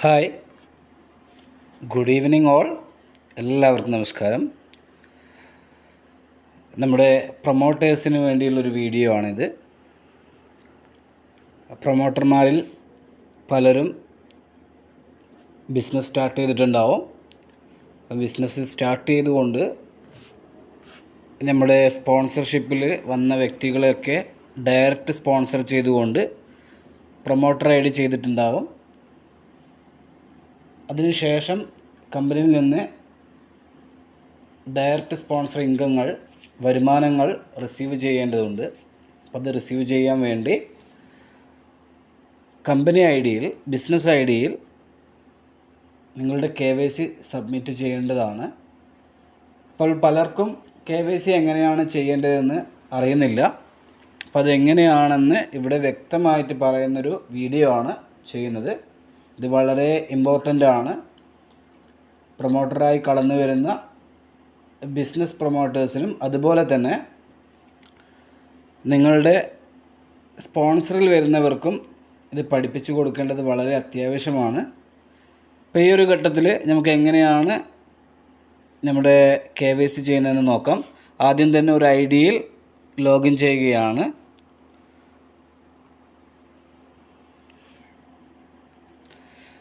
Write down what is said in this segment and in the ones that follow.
Hi, good evening all. എല്ലാവർക്കും നമസ്കാരം. നമ്മുടെ പ്രൊമോട്ടേഴ്സിന് വേണ്ടിയുള്ളൊരു വീഡിയോ ആണിത്. പ്രൊമോട്ടർമാരിൽ പലരും ബിസിനസ് സ്റ്റാർട്ട് ചെയ്തിട്ടുണ്ടാവും. ബിസിനസ് സ്റ്റാർട്ട് ചെയ്തുകൊണ്ട് നമ്മുടെ സ്പോൺസർഷിപ്പിൽ വന്ന വ്യക്തികളെയൊക്കെ ഡയറക്റ്റ് സ്പോൺസർ ചെയ്തുകൊണ്ട് പ്രൊമോട്ടർ ഐ ഡി ചെയ്തിട്ടുണ്ടാവും. അതിനുശേഷം കമ്പനിയിൽ നിന്ന് ഡയറക്റ്റ് സ്പോൺസർ ഇൻകങ്ങൾ, വരുമാനങ്ങൾ റിസീവ് ചെയ്യേണ്ടതുണ്ട്. അപ്പോൾ അത് റിസീവ് ചെയ്യാൻ വേണ്ടി കമ്പനി ഐ ഡിയിൽ, ബിസിനസ് ഐ ഡിയിൽ നിങ്ങളുടെ KYC സബ്മിറ്റ് ചെയ്യേണ്ടതാണ്. അപ്പോൾ പലർക്കും KYC എങ്ങനെയാണ് ചെയ്യേണ്ടതെന്ന് അറിയുന്നില്ല. അപ്പോൾ അതെങ്ങനെയാണെന്ന് ഇവിടെ വ്യക്തമായിട്ട് പറയുന്നൊരു വീഡിയോ ആണ് ചെയ്യുന്നത്. ഇത് വളരെ ഇമ്പോർട്ടൻ്റ് ആണ്. പ്രൊമോട്ടറായി കടന്നു വരുന്ന ബിസിനസ് പ്രൊമോട്ടേഴ്സിനും അതുപോലെ തന്നെ നിങ്ങളുടെ സ്പോൺസറിൽ വരുന്നവർക്കും ഇത് പഠിപ്പിച്ചു കൊടുക്കേണ്ടത് വളരെ അത്യാവശ്യമാണ്. അപ്പോൾ ഈ ഒരു ഘട്ടത്തിൽ നമുക്ക് എങ്ങനെയാണ് നമ്മുടെ KYC ചെയ്യുന്നതെന്ന് നോക്കാം. ആദ്യം തന്നെ ഒരു ഐ ഡിയിൽ ലോഗിൻ ചെയ്യുകയാണ്.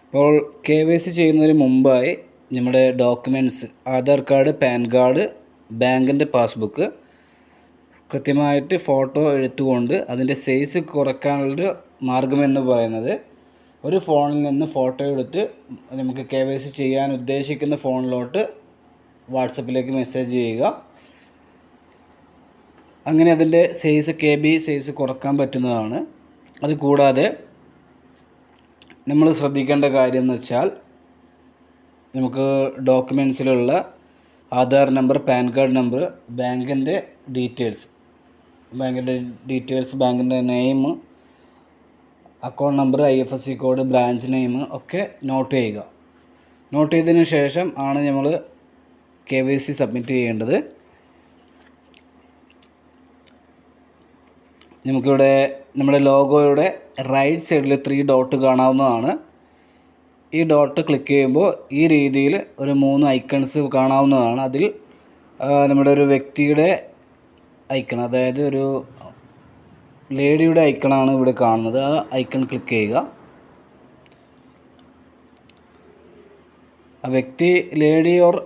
അപ്പോൾ KYC ചെയ്യുന്നതിന് മുമ്പായി നമ്മുടെ documents, Aadhaar card, pan card, ബാങ്കിൻ്റെ പാസ്ബുക്ക് കൃത്യമായിട്ട് ഫോട്ടോ എടുത്തുകൊണ്ട് അതിൻ്റെ സൈസ് കുറയ്ക്കാനുള്ളൊരു മാർഗമെന്ന് പറയുന്നത് ഒരു ഫോണിൽ നിന്ന് ഫോട്ടോ എടുത്ത് നമുക്ക് KYC ചെയ്യാൻ ഉദ്ദേശിക്കുന്ന ഫോണിലോട്ട് വാട്സപ്പിലേക്ക് മെസ്സേജ് ചെയ്യുക. അങ്ങനെ അതിൻ്റെ സൈസ് KB സൈസ് കുറയ്ക്കാൻ പറ്റുന്നതാണ്. അതുകൂടാതെ നമ്മൾ ശ്രദ്ധിക്കേണ്ട കാര്യം എന്ന് വെച്ചാൽ നമുക്ക് ഡോക്യുമെൻറ്റ്സിലുള്ള Aadhaar number, PAN card number, ബാങ്കിൻ്റെ ഡീറ്റെയിൽസ്, ബാങ്കിൻ്റെ name, account number, IFSC code, branch name ഒക്കെ നോട്ട് ചെയ്യുക. നോട്ട് ചെയ്തതിന് ശേഷം ആണ് നമ്മൾ KYC സബ്മിറ്റ് ചെയ്യേണ്ടത്. നമുക്കിവിടെ നമ്മുടെ ലോഗോയുടെ റൈറ്റ് സൈഡിൽ 3 ഡോട്ട് കാണാവുന്നതാണ്. ഈ ഡോട്ട് ക്ലിക്ക് ചെയ്യുമ്പോൾ ഈ രീതിയിൽ ഒരു 3 ഐക്കൺസ് കാണാവുന്നതാണ്. അതിൽ നമ്മുടെ ഒരു വ്യക്തിയുടെ ഐക്കൺ, അതായത് ഒരു ലേഡിയുടെ ഐക്കണാണ് ഇവിടെ കാണുന്നത്. ആ ഐക്കൺ ക്ലിക്ക് ചെയ്യുക. ആ വ്യക്തി ലേഡി ഓർ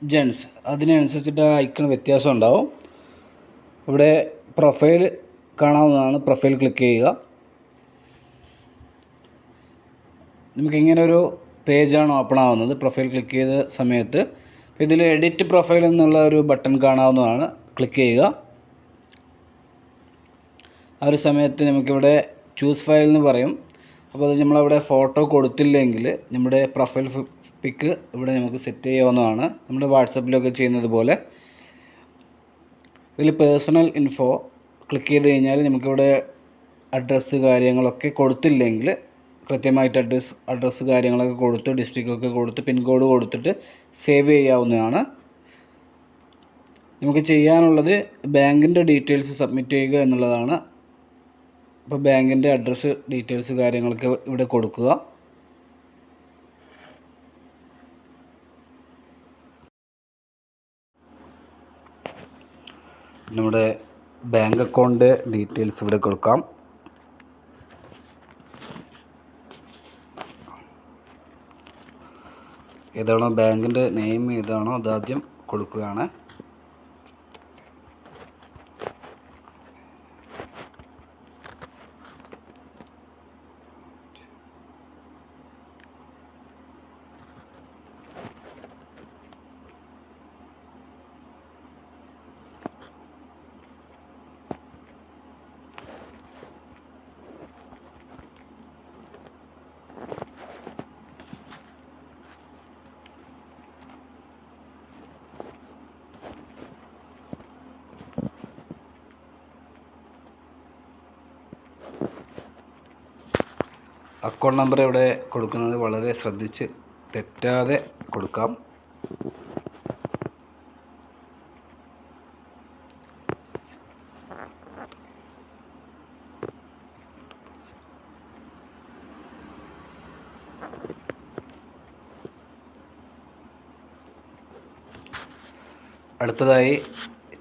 ജെൻസ്, അതിനനുസരിച്ചിട്ട് ആ ഐക്കൺ വ്യത്യാസം ഉണ്ടാവും. ഇവിടെ പ്രൊഫൈൽ കാണാവുന്നതാണ്. പ്രൊഫൈൽ ക്ലിക്ക് ചെയ്യുക. നമുക്കിങ്ങനെ ഒരു പേജാണ് ഓപ്പൺ ആവുന്നത് പ്രൊഫൈൽ ക്ലിക്ക് ചെയ്ത സമയത്ത്. ഇതിൽ എഡിറ്റ് പ്രൊഫൈൽ എന്നുള്ള ഒരു ബട്ടൺ കാണാവുന്നതാണ്. ക്ലിക്ക് ചെയ്യുക. ആ ഒരു സമയത്ത് നമുക്കിവിടെ ചൂസ് ഫയൽ എന്ന് പറയും. അപ്പോൾ അത് നമ്മളവിടെ ഫോട്ടോ കൊടുത്തില്ലെങ്കിൽ നമ്മുടെ പ്രൊഫൈൽ പിക്ക് ഇവിടെ നമുക്ക് സെറ്റ് ചെയ്യാവുന്നതാണ്, നമ്മുടെ വാട്സപ്പിലൊക്കെ ചെയ്യുന്നത് പോലെ. ഇതിൽ പേഴ്സണൽ ഇൻഫോ ക്ലിക്ക് ചെയ്ത് കഴിഞ്ഞാൽ നമുക്കിവിടെ അഡ്രസ്സ് കാര്യങ്ങളൊക്കെ കൊടുത്തില്ലെങ്കിൽ കൃത്യമായിട്ട് അഡ്രസ്സ് കാര്യങ്ങളൊക്കെ കൊടുത്ത്, ഡിസ്ട്രിക്റ്റൊക്കെ കൊടുത്ത്, പിൻകോഡ് കൊടുത്തിട്ട് സേവ് ചെയ്യാവുന്നതാണ്. നമുക്ക് ചെയ്യാനുള്ളത് ബാങ്കിൻ്റെ ഡീറ്റെയിൽസ് സബ്മിറ്റ് ചെയ്യുക എന്നുള്ളതാണ്. അപ്പോൾ ബാങ്കിൻ്റെ അഡ്രസ്സ്, ഡീറ്റെയിൽസ് കാര്യങ്ങളൊക്കെ ഇവിടെ കൊടുക്കുക. നമ്മുടെ ബാങ്ക് അക്കൗണ്ട് ഡീറ്റെയിൽസ് ഇവിടെ കൊടുക്കാം. ഏതാണോ ബാങ്കിൻ്റെ നെയിം ഏതാണോ അതാദ്യം കൊടുക്കുകയാണ്. അക്കൗണ്ട് നമ്പർ ഇവിടെ കൊടുക്കുന്നത് വളരെ ശ്രദ്ധിച്ച് തെറ്റാതെ കൊടുക്കാം. അടുത്തതായി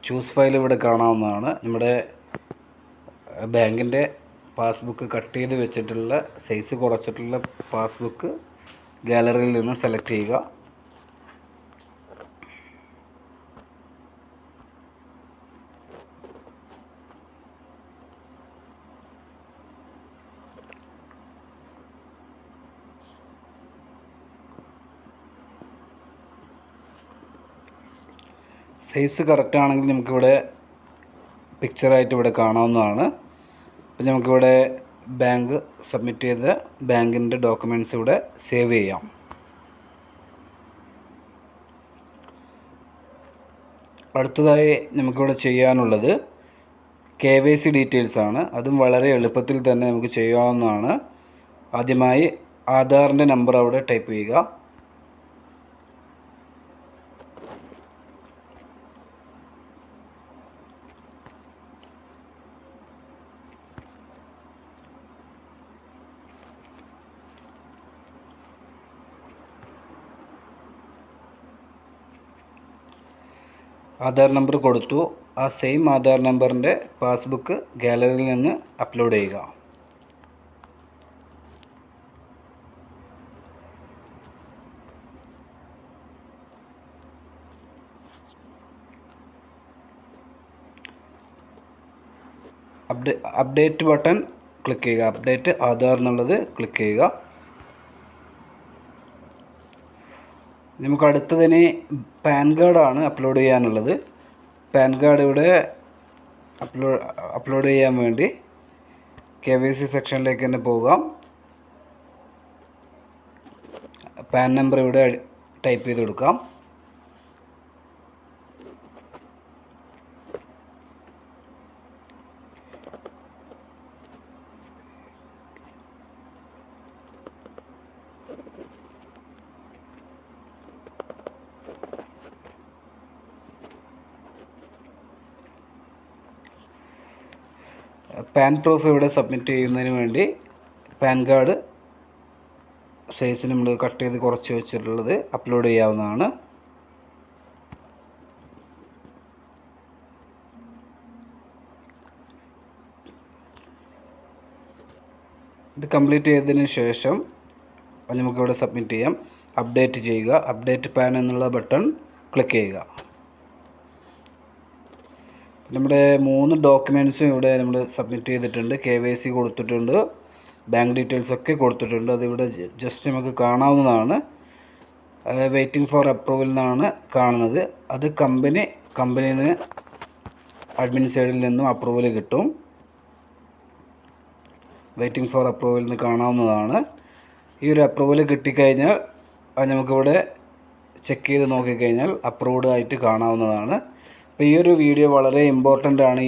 ചൂസ് ഫയൽ ഇവിടെ കാണാവുന്നതാണ്. നമ്മുടെ ബാങ്കിൻ്റെ പാസ്ബുക്ക് കട്ട് ചെയ്ത് വെച്ചിട്ടുള്ള സൈസ് കുറച്ചിട്ടുള്ള പാസ്ബുക്ക് ഗാലറിയിൽ നിന്ന് സെലക്ട് ചെയ്യുക. സൈസ് കറക്റ്റ് ആണെങ്കിൽ നമുക്കിവിടെ പിക്ചറായിട്ട് ഇവിടെ കാണാവുന്നതാണ്. അപ്പോൾ നമുക്കിവിടെ ബാങ്ക് സബ്മിറ്റ് ചെയ്ത ബാങ്കിൻ്റെ ഡോക്യുമെൻറ്റ്സ് ഇവിടെ സേവ് ചെയ്യാം. അടുത്തതായി നമുക്കിവിടെ ചെയ്യാനുള്ളത് KYC ഡീറ്റെയിൽസ് ആണ്. അതും വളരെ എളുപ്പത്തിൽ തന്നെ നമുക്ക് ചെയ്യാവുന്നതാണ്. ആദ്യമായി ആധാറിൻ്റെ നമ്പർ അവിടെ ടൈപ്പ് ചെയ്യുക. ആധാർ നമ്പർ കൊടുത്തു. ആ സെയിം ആധാർ നമ്പറിൻ്റെ പാസ്ബുക്ക് ഗാലറിയിൽ നിന്ന് അപ്ലോഡ് ചെയ്യുക. അപ്ഡേറ്റ് ബട്ടൺ ക്ലിക്ക് ചെയ്യുക. അപ്ഡേറ്റ് ആധാർ എന്നുള്ളത് ക്ലിക്ക് ചെയ്യുക. നമുക്ക് അടുത്തതിന് പാൻ കാർഡാണ് അപ്ലോഡ് ചെയ്യാനുള്ളത്. പാൻ കാർഡ് ഇവിടെ അപ്ലോഡ് ചെയ്യാൻ വേണ്ടി KYC സെക്ഷനിലേക്ക് തന്നെ പോകാം. പാൻ നമ്പർ ഇവിടെ ടൈപ്പ് ചെയ്ത് കൊടുക്കാം. പാൻ പ്രൂഫ് ഇവിടെ സബ്മിറ്റ് ചെയ്യുന്നതിന് വേണ്ടി പാൻ കാർഡ് സൈസ് നമ്മൾ കട്ട് ചെയ്ത് കുറച്ച് വെച്ചിട്ടുള്ളത് അപ്ലോഡ് ചെയ്യാവുന്നതാണ്. ഇത് കംപ്ലീറ്റ് ചെയ്തതിന് ശേഷം നമുക്കിവിടെ സബ്മിറ്റ് ചെയ്യാം. അപ്ഡേറ്റ് ചെയ്യുക. അപ്ഡേറ്റ് പാൻ എന്നുള്ള ബട്ടൺ ക്ലിക്ക് ചെയ്യുക. നമ്മുടെ 3 ഡോക്യുമെൻറ്റ്സും ഇവിടെ നമ്മൾ സബ്മിറ്റ് ചെയ്തിട്ടുണ്ട്. KYC കൊടുത്തിട്ടുണ്ട്, ബാങ്ക് ഡീറ്റെയിൽസ് ഒക്കെ കൊടുത്തിട്ടുണ്ട്. അതിവിടെ ജസ്റ്റ് നമുക്ക് കാണാവുന്നതാണ്. വെയിറ്റിംഗ് ഫോർ അപ്രൂവൽ എന്നാണ് കാണുന്നത്. അത് കമ്പനിയിൽ നിന്ന് അഡ്മിൻ സൈഡിൽ നിന്നും അപ്രൂവൽ കിട്ടും. വെയിറ്റിംഗ് ഫോർ അപ്രൂവൽ എന്ന് കാണാവുന്നതാണ്. ഈ ഒരു അപ്രൂവൽ കിട്ടിക്കഴിഞ്ഞാൽ അത് നമുക്കിവിടെ ചെക്ക് ചെയ്ത് നോക്കിക്കഴിഞ്ഞാൽ അപ്രൂവ്ഡ് ആയിട്ട് കാണാവുന്നതാണ്. അപ്പോൾ ഈ ഒരു വീഡിയോ വളരെ ഇമ്പോർട്ടൻ്റ് ആണ്.